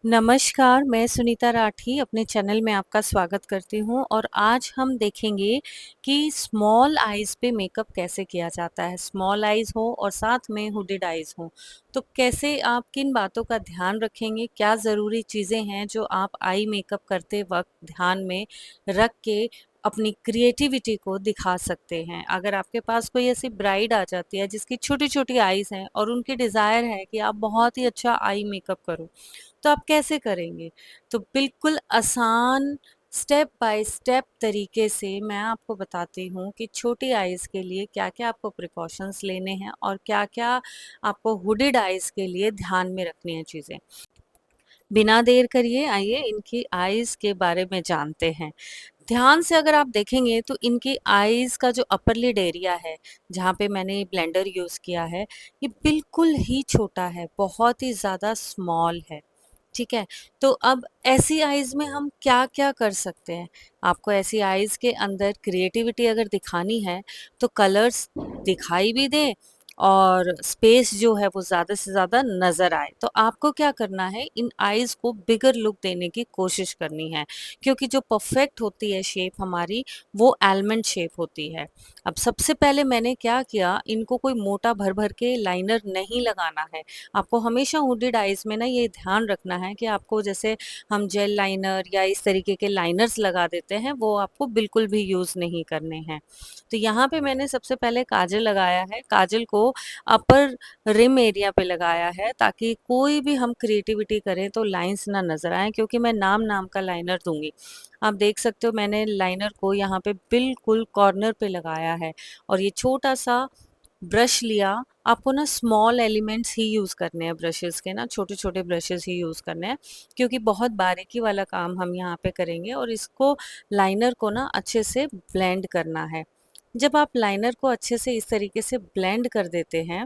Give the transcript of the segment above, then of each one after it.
नमस्कार, मैं सुनीता राठी अपने चैनल में आपका स्वागत करती हूँ और आज हम देखेंगे कि स्मॉल आईज़ पे मेकअप कैसे किया जाता है। स्मॉल आईज़ हो और साथ में हुडेड आईज़ हो, तो कैसे आप किन बातों का ध्यान रखेंगे, क्या ज़रूरी चीज़ें हैं जो आप आई मेकअप करते वक़्त ध्यान में रख के अपनी क्रिएटिविटी को दिखा सकते हैं। अगर आपके पास कोई ऐसी ब्राइड आ जाती है जिसकी छोटी-छोटी आईज़ हैं और उनकी डिज़ायर है कि आप बहुत ही अच्छा आई मेकअप करो, तो आप कैसे करेंगे? तो बिल्कुल आसान स्टेप बाय स्टेप तरीके से मैं आपको बताती हूँ कि छोटी आइज़ के लिए क्या-क्या आपको प्रिकॉशंस लेने हैं और क्या-क्या आपको हुडेड आइज़ के लिए ध्यान में रखनी है चीज़ें। बिना देर करिए आइए इनकी आइज़ के बारे में जानते हैं। ध्यान से अगर आप देखेंगे तो इनकी आईज़ का जो अपर लिड एरिया है, जहाँ पे मैंने ब्लेंडर यूज़ किया है, ये बिल्कुल ही छोटा है, बहुत ही ज़्यादा स्मॉल है। ठीक है? तो अब ऐसी आईज़ में हम क्या-क्या कर सकते हैं? आपको ऐसी आईज़ के अंदर क्रिएटिविटी अगर दिखानी है, तो कलर्स दिखाई भी दें और स्पेस जो है वो ज़्यादा से ज़्यादा नज़र आए। तो आपको क्या करना है, इन आईज़ को बिगर लुक देने की कोशिश करनी है, क्योंकि जो परफेक्ट होती है शेप हमारी, वो आलमंड शेप होती है। अब सबसे पहले मैंने क्या किया, इनको कोई मोटा भर-भर के लाइनर नहीं लगाना है। आपको हमेशा हुडेड आईज़ में ना ये ध्यान रखना है कि आपको जैसे हम जेल लाइनर या इस तरीके के लाइनर्स लगा देते हैं, वो आपको बिल्कुल भी यूज़ नहीं करने हैं। तो यहाँ पे मैंने सबसे पहले काजल लगाया है। काजल को अपर रिम एरिया पे लगाया है ताकि कोई भी हम क्रिएटिविटी करें तो लाइंस ना नज़र आएँ, क्योंकि मैं नाम-नाम का लाइनर दूँगी। आप देख सकते हो मैंने लाइनर को यहाँ पे बिल्कुल कॉर्नर पे लगाया है और ये छोटा-सा ब्रश लिया। आपको ना स्मॉल एलिमेंट्स ही यूज़ करने हैं ब्रशेस के ना, छोटे-छोटे ब्रशेस ही यूज़ करने हैं, क्योंकि बहुत बारीकी वाला काम हम यहाँ पे करेंगे और इसको लाइनर को ना अच्छे से ब्लेंड करना है। जब आप लाइनर को अच्छे से इस तरीके से ब्लेंड कर देते हैं,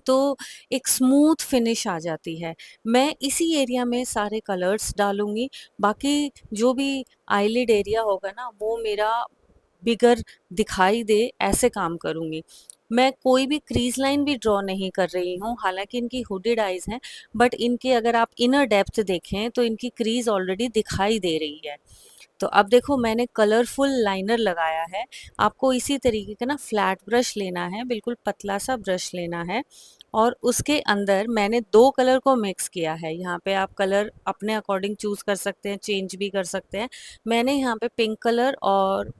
तो एक स्मूथ फिनिश आ जाती है। मैं इसी एरिया में सारे कलर्स डालूँगी, बाकी जो भी आईलिड एरिया होगा ना, वो मेरा बिगर दिखाई दे ऐसे काम करूँगी। मैं कोई भी क्रीज़ लाइन भी ड्रॉ नहीं कर रही हूँ, हालाँकि इनकी हुडेड आइज़ हैं, बट इनके अगर आप इनर डेप्थ देखें तो इनकी क्रीज़ ऑलरेडी दिखाई दे रही है। तो अब देखो मैंने कलरफुल लाइनर लगाया है। आपको इसी तरीके का ना फ्लैट ब्रश लेना है, बिल्कुल पतला सा ब्रश लेना है और उसके अंदर मैंने 2 कलर को मिक्स किया है। यहाँ पे आप कलर अपने अकॉर्डिंग चूज़ कर सकते हैं, चेंज भी कर सकते हैं। मैंने यहाँ पे पिंक कलर और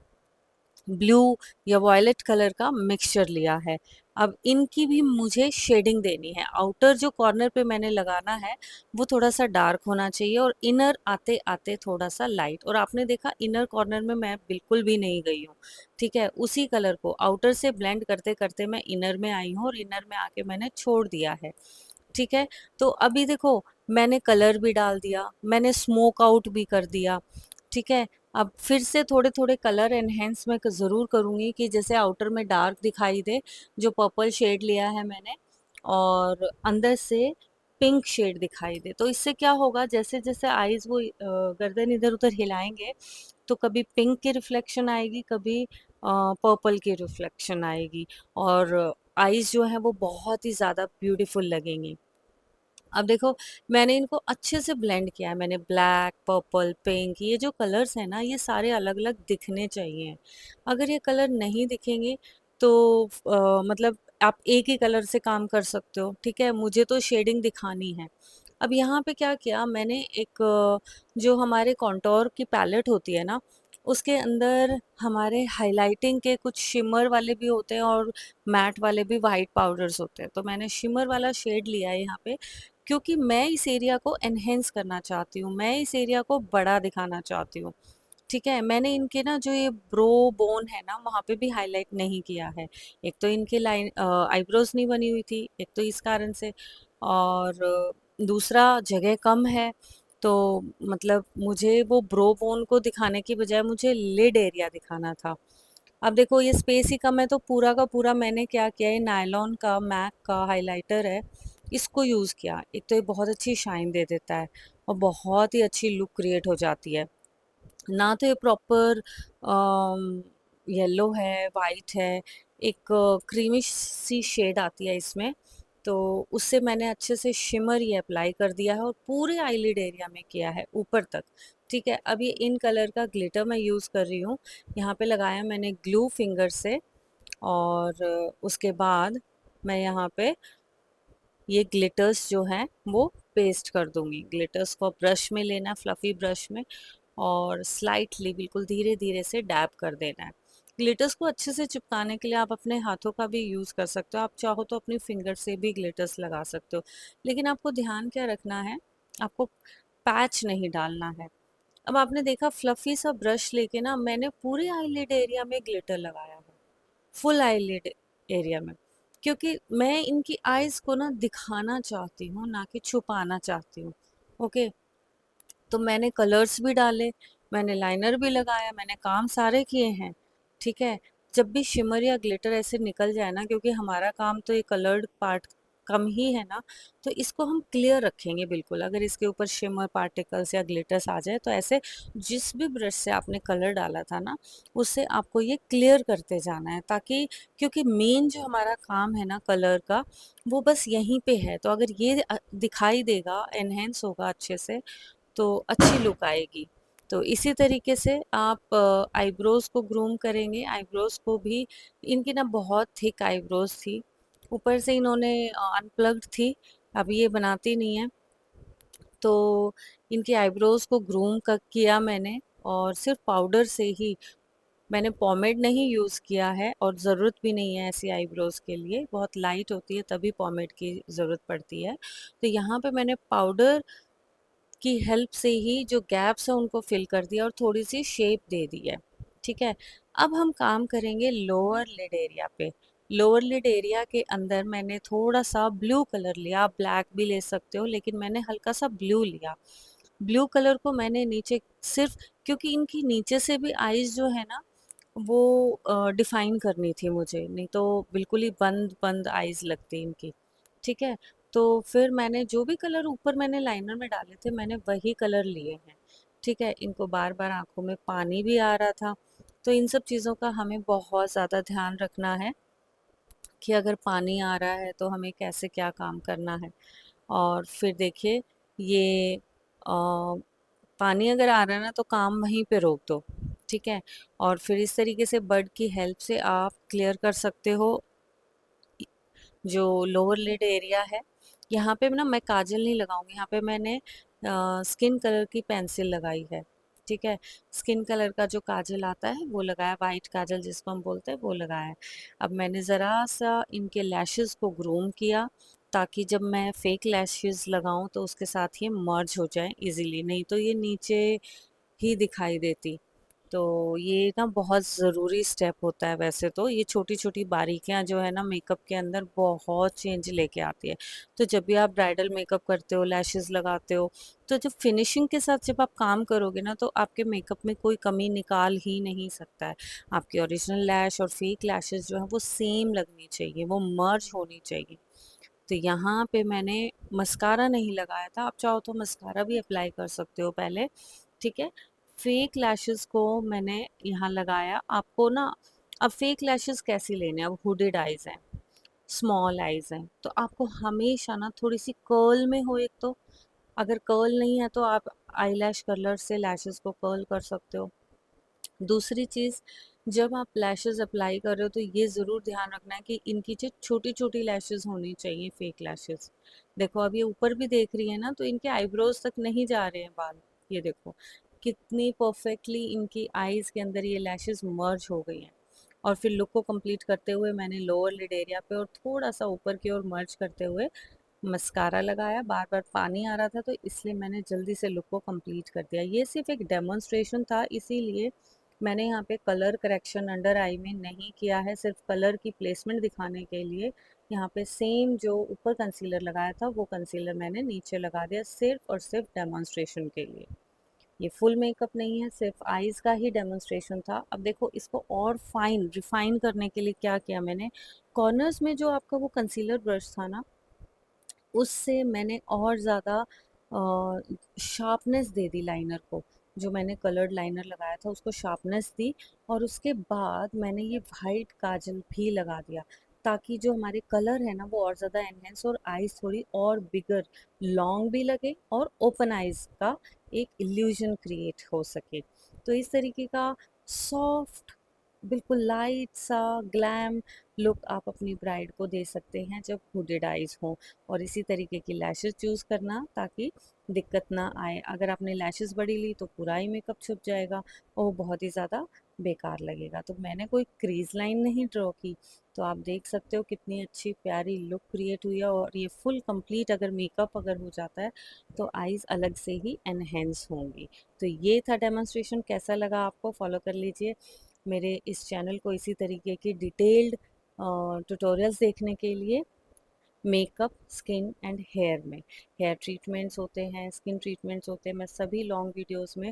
ब्लू या वॉयलेट कलर का मिक्सचर लिया है। अब इनकी भी मुझे शेडिंग देनी है। आउटर जो कॉर्नर पे मैंने लगाना है, वो थोड़ा-सा डार्क होना चाहिए और इनर आते-आते थोड़ा-सा लाइट। और आपने देखा इनर कॉर्नर में मैं बिल्कुल भी नहीं गई हूँ, ठीक है? उसी कलर को आउटर से ब्लेंड करते-करते मैं इनर में आई हूँ और इनर में आके मैंने छोड़ दिया है, ठीक है? तो अभी देखो मैंने कलर भी डाल दिया, मैंने स्मोक आउट भी कर दिया, ठीक है? अब फिर से थोड़े-थोड़े कलर एनहांस मैं ज़रूर करूँगी कि जैसे आउटर में डार्क दिखाई दे, जो पर्पल शेड लिया है मैंने और अंदर से पिंक शेड दिखाई दे। तो इससे क्या होगा, जैसे-जैसे आईज़ वो गर्दन इधर-उधर हिलाएँगे, तो कभी पिंक की रिफ्लेक्शन आएगी, कभी पर्पल की रिफ्लेक्शन आएगी और आईज़ जो हैं वो बहुत ही ज़्यादा ब्यूटीफुल लगेंगी। अब देखो मैंने इनको अच्छे से ब्लेंड किया है। मैंने ब्लैक, पर्पल, पिंक ये जो कलर्स हैं ना, ये सारे अलग-अलग दिखने चाहिए। अगर ये कलर नहीं दिखेंगे तो मतलब आप एक ही कलर से काम कर सकते हो, ठीक है? मुझे तो शेडिंग दिखानी है। अब यहाँ पे क्या किया मैंने, एक जो हमारे कॉन्टोर की पैलेट होती है ना, उसके अंदर हमारे हाइलाइटिंग के कुछ शिमर वाले भी होते हैं और मैट वाले भी व्हाइट पाउडर्स होते हैं। तो मैंने शिमर वाला शेड लिया है यहाँ पे, क्योंकि मैं इस एरिया को एनहेंस करना चाहती हूँ, मैं इस एरिया को बड़ा दिखाना चाहती हूँ, ठीक है? मैंने इनके ना जो ये ब्रो बोन है ना, वहाँ पे भी हाइलाइट नहीं किया है। एक तो इनकी लाइन आईब्रोज़ नहीं बनी हुई थी, एक तो इस कारण से और दूसरा जगह कम है, तो मतलब मुझे वो ब्रो बोन को दिखाने की बजाय मुझे लिड एरिया दिखाना था। अब देखो ये स्पेस ही कम है, तो पूरा का पूरा मैंने क्या किया, ये नायलॉन का मैक का हाइलाइटर है, इसको यूज़ किया। एक तो ये बहुत अच्छी शाइन दे देता है और बहुत ही अच्छी लुक क्रिएट हो जाती है। ना तो ये प्रॉपर येलो है, वाइट है, एक क्रीमिश सी शेड आती है इसमें, तो उससे मैंने अच्छे से शिमर ये अप्लाई कर दिया है और पूरे आईलिड एरिया में किया है ऊपर तक। ठीक है, अब ये इन कलर का ग्लिटर मैं यूज़ कर रही हूँ। यहाँ पे लगाया मैंने ग्लू फिंगर से, और उसके बाद मैं यहाँ पे ये ग्लिटर्स जो हैं वो पेस्ट कर दूंगी। ग्लिटर्स को ब्रश में लेना, फ्लफी ब्रश में, और स्लाइटली बिल्कुल धीरे धीरे से डैब कर देना है। ग्लिटर्स को अच्छे से चिपकाने के लिए आप अपने हाथों का भी यूज़ कर सकते हो, आप चाहो तो अपनी फिंगर से भी ग्लिटर्स लगा सकते हो। लेकिन आपको ध्यान क्या रखना है, आपको पैच नहीं डालना है। अब आपने देखा फ्लफी सा ब्रश लेके ना मैंने पूरे आईलिड एरिया में ग्लिटर लगाया है, फुल आईलिड एरिया में, क्योंकि मैं इनकी आईज को ना दिखाना चाहती हूँ, ना कि छुपाना चाहती हूँ। ओके, तो मैंने कलर्स भी डाले, मैंने लाइनर भी लगाया, मैंने काम सारे किए हैं। ठीक है, जब भी शिमर या ग्लिटर ऐसे निकल जाए ना, क्योंकि हमारा काम तो ये कलर्ड पार्ट कम ही है ना, तो इसको हम क्लियर रखेंगे बिल्कुल। अगर इसके ऊपर शिमर पार्टिकल्स या ग्लिटर्स आ जाए तो ऐसे जिस भी ब्रश से आपने कलर डाला था ना, उससे आपको ये क्लियर करते जाना है, ताकि क्योंकि मेन जो हमारा काम है ना कलर का, वो बस यहीं पे है। तो अगर ये दिखाई देगा, एनहेंस होगा अच्छे से, तो अच्छी लुक आएगी। तो इसी तरीके से आप आईब्रोज को ग्रूम करेंगे। आईब्रोज को भी, इनकी ना बहुत थिक आईब्रोज थी, ऊपर से इन्होंने अनप्लग्ड थी, अब ये बनाती नहीं है। तो इनकी आईब्रोज को ग्रूम कर किया मैंने, और सिर्फ पाउडर से ही, मैंने पॉमेड नहीं यूज़ किया है, और ज़रूरत भी नहीं है ऐसी आईब्रोज के लिए, बहुत लाइट होती है तभी पॉमेड की ज़रूरत पड़ती है। तो यहाँ पे मैंने पाउडर की हेल्प से ही जो गैप्स है उनको फिल कर दिया और थोड़ी सी शेप दे दी है। ठीक है, अब हम काम करेंगे लोअर लिड एरिया पे। लोअर लिड एरिया के अंदर मैंने थोड़ा सा ब्लू कलर लिया, आप ब्लैक भी ले सकते हो, लेकिन मैंने हल्का सा ब्लू लिया। ब्लू कलर को मैंने नीचे सिर्फ, क्योंकि इनकी नीचे से भी आईज जो है ना, वो डिफाइन करनी थी मुझे, नहीं तो बिल्कुल ही बंद बंद आईज लगती इनकी। ठीक है, तो फिर मैंने जो भी कलर ऊपर मैंने लाइनर में डाले थे, मैंने वही कलर लिए हैं। ठीक है, इनको बार बार आंखों में पानी भी आ रहा था, तो इन सब चीज़ों का हमें बहुत ज़्यादा ध्यान रखना है कि अगर पानी आ रहा है तो हमें कैसे क्या काम करना है। और फिर देखिए, ये पानी अगर आ रहा है ना तो काम वहीं पे रोक दो। ठीक है, और फिर इस तरीके से बड की हेल्प से आप क्लियर कर सकते हो जो लोअर लिड एरिया है। यहाँ पे ना मैं काजल नहीं लगाऊंगी, यहाँ पे मैंने स्किन कलर की पेंसिल लगाई है। ठीक है, स्किन कलर का जो काजल आता है वो लगाया, वाइट काजल जिसको हम बोलते हैं वो लगाया है। अब मैंने ज़रा सा इनके लैशेस को ग्रूम किया, ताकि जब मैं फेक लैशेस लगाऊं तो उसके साथ ये मर्ज हो जाए इजीली, नहीं तो ये नीचे ही दिखाई देती। तो ये ना बहुत ज़रूरी स्टेप होता है। वैसे तो ये छोटी छोटी बारीकियां जो है ना मेकअप के अंदर बहुत चेंज लेके आती है। तो जब भी आप ब्राइडल मेकअप करते हो, लैशेस लगाते हो, तो जब फिनिशिंग के साथ जब आप काम करोगे ना, तो आपके मेकअप में कोई कमी निकाल ही नहीं सकता है। आपकी ओरिजिनल लैश और फेक लैशेस जो है वो सेम लगनी चाहिए, वो मर्ज होनी चाहिए। तो यहाँ पे मैंने मस्कारा नहीं लगाया था, आप चाहो तो मस्कारा भी अप्लाई कर सकते हो पहले। ठीक है, फेक लैशेस को मैंने यहाँ लगाया। आपको ना, अब फेक लैशेस कैसी लेने हैं, अब हुडेड आईज हैं, स्मॉल आईज हैं, तो आपको हमेशा ना थोड़ी सी कर्ल में हो। एक तो अगर कर्ल नहीं है तो आप आईलैश कर्लर से लैशेस को कर्ल कर सकते हो। दूसरी चीज़, जब आप लैशेस अप्लाई कर रहे हो तो ये ज़रूर ध्यान रखना है कि इनकी जो छोटी छोटी लैशेस होनी चाहिए, फेक लैशेस। देखो अब ये ऊपर भी देख रही है ना, तो इनके आईब्रोज तक नहीं जा रहे हैं बाल। ये देखो कितनी परफेक्टली इनकी आईज के अंदर ये लैशेस मर्ज हो गई हैं। और फिर लुक को कंप्लीट करते हुए मैंने लोअर लिड एरिया पे और थोड़ा सा ऊपर की ओर मर्ज करते हुए मस्कारा लगाया। बार बार पानी आ रहा था तो इसलिए मैंने जल्दी से लुक को कंप्लीट कर दिया। ये सिर्फ एक डेमोन्स्ट्रेशन था, इसीलिए मैंने यहाँ पे कलर करेक्शन अंडर आई में नहीं किया है, सिर्फ कलर की प्लेसमेंट दिखाने के लिए यहाँ पे सेम जो ऊपर कंसीलर लगाया था वो कंसीलर मैंने नीचे लगा दिया, सिर्फ और सिर्फ डेमोन्स्ट्रेशन के लिए। ये फुल मेकअप नहीं है, सिर्फ आईज का ही डेमोन्स्ट्रेशन था। अब देखो इसको और फाइन रिफाइन करने के लिए क्या किया मैंने, कॉर्नर्स में जो आपका वो कंसीलर ब्रश था ना, उससे मैंने और ज़्यादा शार्पनेस दे दी लाइनर को। जो मैंने कलर्ड लाइनर लगाया था उसको शार्पनेस दी, और उसके बाद मैंने ये वाइट काजल भी लगा दिया, ताकि जो हमारे कलर है ना वो और ज़्यादा एनहेंस और आईज थोड़ी और बिगर लॉन्ग भी लगे और ओपन आईज का एक इल्यूजन क्रिएट हो सके। तो इस तरीके का सॉफ्ट बिल्कुल लाइट सा ग्लैम लुक आप अपनी ब्राइड को दे सकते हैं जब हुडेड आईज हो। और इसी तरीके की लैशेस चूज़ करना ताकि दिक्कत ना आए। अगर आपने लैशेस बड़ी ली तो पूरा ही मेकअप छुप जाएगा और वो बहुत ही ज़्यादा बेकार लगेगा। तो मैंने कोई क्रीज लाइन नहीं ड्रॉ की। तो आप देख सकते हो कितनी अच्छी प्यारी लुक क्रिएट हुई है। और ये फुल कंप्लीट अगर मेकअप अगर हो जाता है तो आईज अलग से ही एनहेंस होंगी। तो ये था डेमोन्स्ट्रेशन, कैसा लगा आपको फॉलो कर लीजिए मेरे इस चैनल को इसी तरीके की डिटेल्ड ट्यूटोरियल्स देखने के लिए। मेकअप, स्किन एंड हेयर में हेयर ट्रीटमेंट्स होते हैं, स्किन ट्रीटमेंट्स होते हैं, मैं सभी लॉन्ग वीडियोस में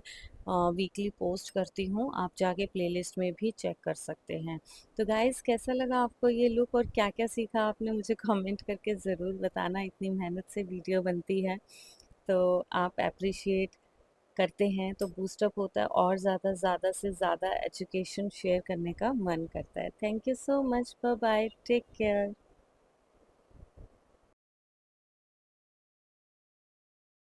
वीकली पोस्ट करती हूँ। आप जाके प्लेलिस्ट में भी चेक कर सकते हैं। तो गाइस कैसा लगा आपको ये लुक और क्या क्या सीखा आपने, मुझे कमेंट करके ज़रूर बताना। इतनी मेहनत से वीडियो बनती है तो आप अप्रिशिएट करते हैं तो बूस्टअप होता है और ज़्यादा से ज़्यादा एजुकेशन शेयर करने का मन करता है। Thank you so much, bye bye, take care.